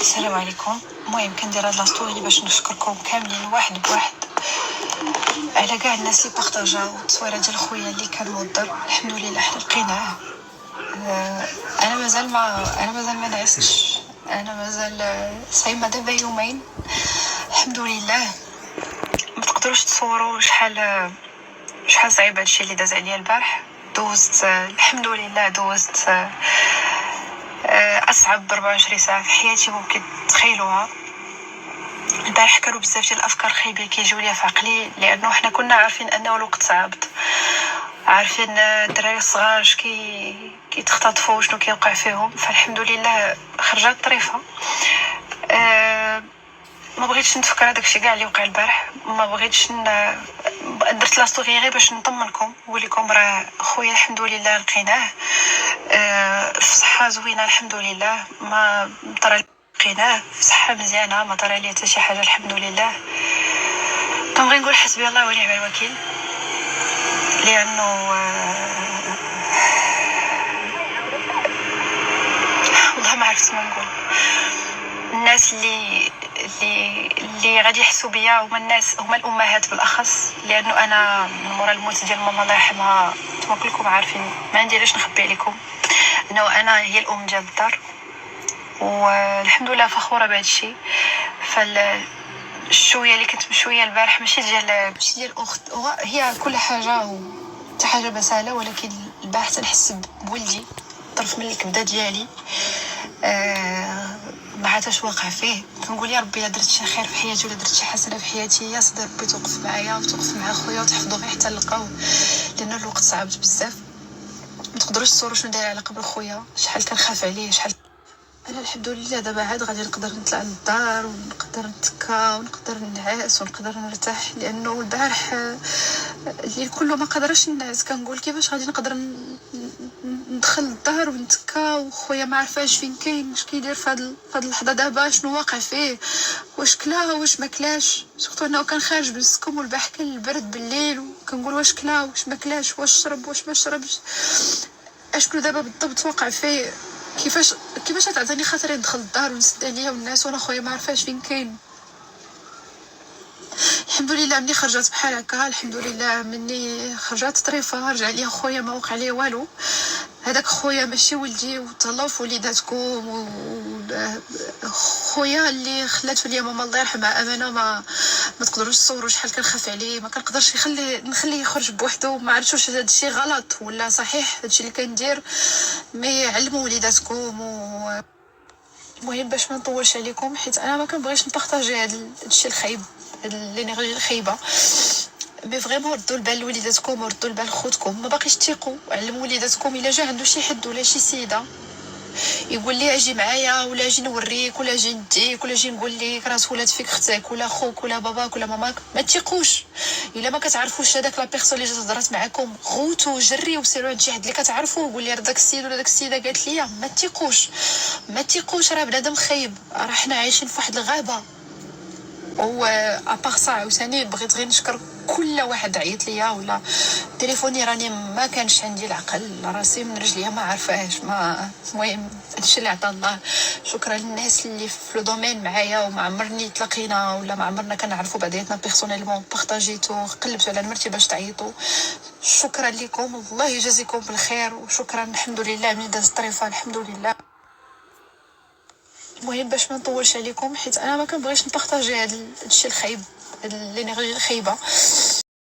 السلام عليكم. المهم كندير هاد لاستوري باش نشكركم كاملين واحد بواحد على كاع الناس اللي بارطاجاو التصويره ديال خويا اللي كان موضر. الحمد لله حنا لقيناه. انا مازال ما نعستش، انا مازال صايمه دابا يومين الحمد لله. ما تقدروش تصوروا شحال صعيب هادشي اللي داز عليا البارح. دوزت الحمد لله دوزت اصعب 24 ساعه في حياتي ممكن تخيلوها. البارح كانوا بزاف ديال الافكار خايبه كيجيو ليا في عقلي، لانه حنا كنا عارفين انه الوقت صعب، عارفين الدراري الصغار كيتختطفوا شنو كيوقع فيهم. فالحمد لله خرجت طريفه. ما بغيتش نتفكر هذاك الشيء كاع اللي وقع البارح، ما بغيتش درت لا ستوري غير باش نطمنكم نقول لكم راه خويا الحمد لله لقيناه في صحه زوينه الحمد لله. ما طرا لقيناه في صحه مزيانه، ما طرا ليه حتى شي حاجه الحمد لله. كنبغي نقول حسبي الله ونعم الوكيل، لانه والله ما عرفت ما نقول. الناس اللي غادي يحسوا بيا هما الامهات بالاخص، لانه انا من مورا الموت ديال ماما الله يرحمها نتوما كلكم عارفين، ما عندي علاش نخبي عليكم انه انا هي الام ديال الدار، والحمد لله فخوره بهذا الشيء. الشويه اللي كنت مشويه البارح ماشي ديال اخت، هي كل حاجه حتى حاجه بساله، ولكن البارح تنحس بولدي طرف من الكبده ديالي. ما عرفتش واقع فيه. كنقول يا ربي الا درت شي خير في حياتي ولا درت شي حسنه في حياتي، يا صدر ربي توقف معايا وتوقف مع خويا وتحفظو غير حتى نلقاو، لان الوقت صعب بزاف. ما تقدروش تصوروا شنو داير على قبر خويا، شحال كنخاف عليه، شحال انا الحمد لله دابا عاد غادي نقدر نطلع للدار ونقدر نتكا ونقدر نعس ونقدر نرتاح، لانه البارح الليل كله ما قدرش نعس. كنقول كيفاش غادي نقدر ندخل للدار ونتكا وخويا ما عرفاش فين كاين، اش كيدير في هاد اللحظه دابا، شنو واقع فيه، واش كلا واش ما كلاش. سورتو انه كان خارج بالسكم والبارح كان البرد بالليل، وكنقول واش كلا واش ما كلاش، واش شرب واش ما شربش، اشكون دابا بالضبط واقع فيه. كيفاش تعطيني خاطري ندخل للدار ونسد عليا والناس وانا خويا ما عرفاش فين كاين. الحمد لله مني خرجت بحال هكا، الحمد لله مني خرجت طريفه، رجع لي خويا ما وقع ليه والو. هذاك خويا ماشي ولدي، وتهلاو في وليداتكم. خويا اللي خلاتو ليا ماما الله يرحمها امانه، ما تقدروش تصوروا شحال كنخاف عليه. ما كنقدرش نخليه يخرج بوحدو. ما عرفتش واش هذا الشيء غلط ولا صحيح هذا الشيء اللي كندير. مي علموا وليداتكم. المهم باش ما نطولش عليكم، حيت انا ما كنبغيش نبارطاجي هذا الشيء الخايب، هاد الانرجي الخايبه. مي فريمون ردوا البال لوليداتكم وردوا البال خوتكم، ما باقيش تيقوا. علموا وليداتكم الا جا عنده شي حد ولا شي سيده يقول لي اجي معايا ولا اجي نوريك ولا اجي نديك ولا اجي نقول لك راه تولات فيك اختك ولا خوك ولا باباك ولا ماماك، ما تيقوش. الا ما كتعرفوش هذاك لا بيرسون اللي جات هضرات معاكم، غوتو جري وسيروا عند شي حد اللي كتعرفوا وقول لي راه داك السيد ولا داك السيده قالت لي. ما تيقوش راه بنادم خايب. راه حنا عايشين في واحد الغابه. و ابار صا عاوتاني بغيت غير نشكر كل واحد عيط ليا ولا تليفوني راني ما كانش عندي العقل، راسي من رجليا ما عارفاش. ما المهم هادشي اللي عطا الله. شكرا للناس اللي في لو دومين معايا وما عمرني تلاقينا ولا ما عمرنا كنعرفوا بعضياتنا بيرسونيلمون، بارطاجيتو قلبتو على نمرتي باش تعيطوا. شكرا لكم، الله يجازيكم بالخير، وشكرا الحمد لله من داز الطريفه الحمد لله. المهم باش ما نطولش عليكم، حيت انا ما كنبغيش نبارطاجي هذا الشيء الخايب، هاد الانرجي الخايبه.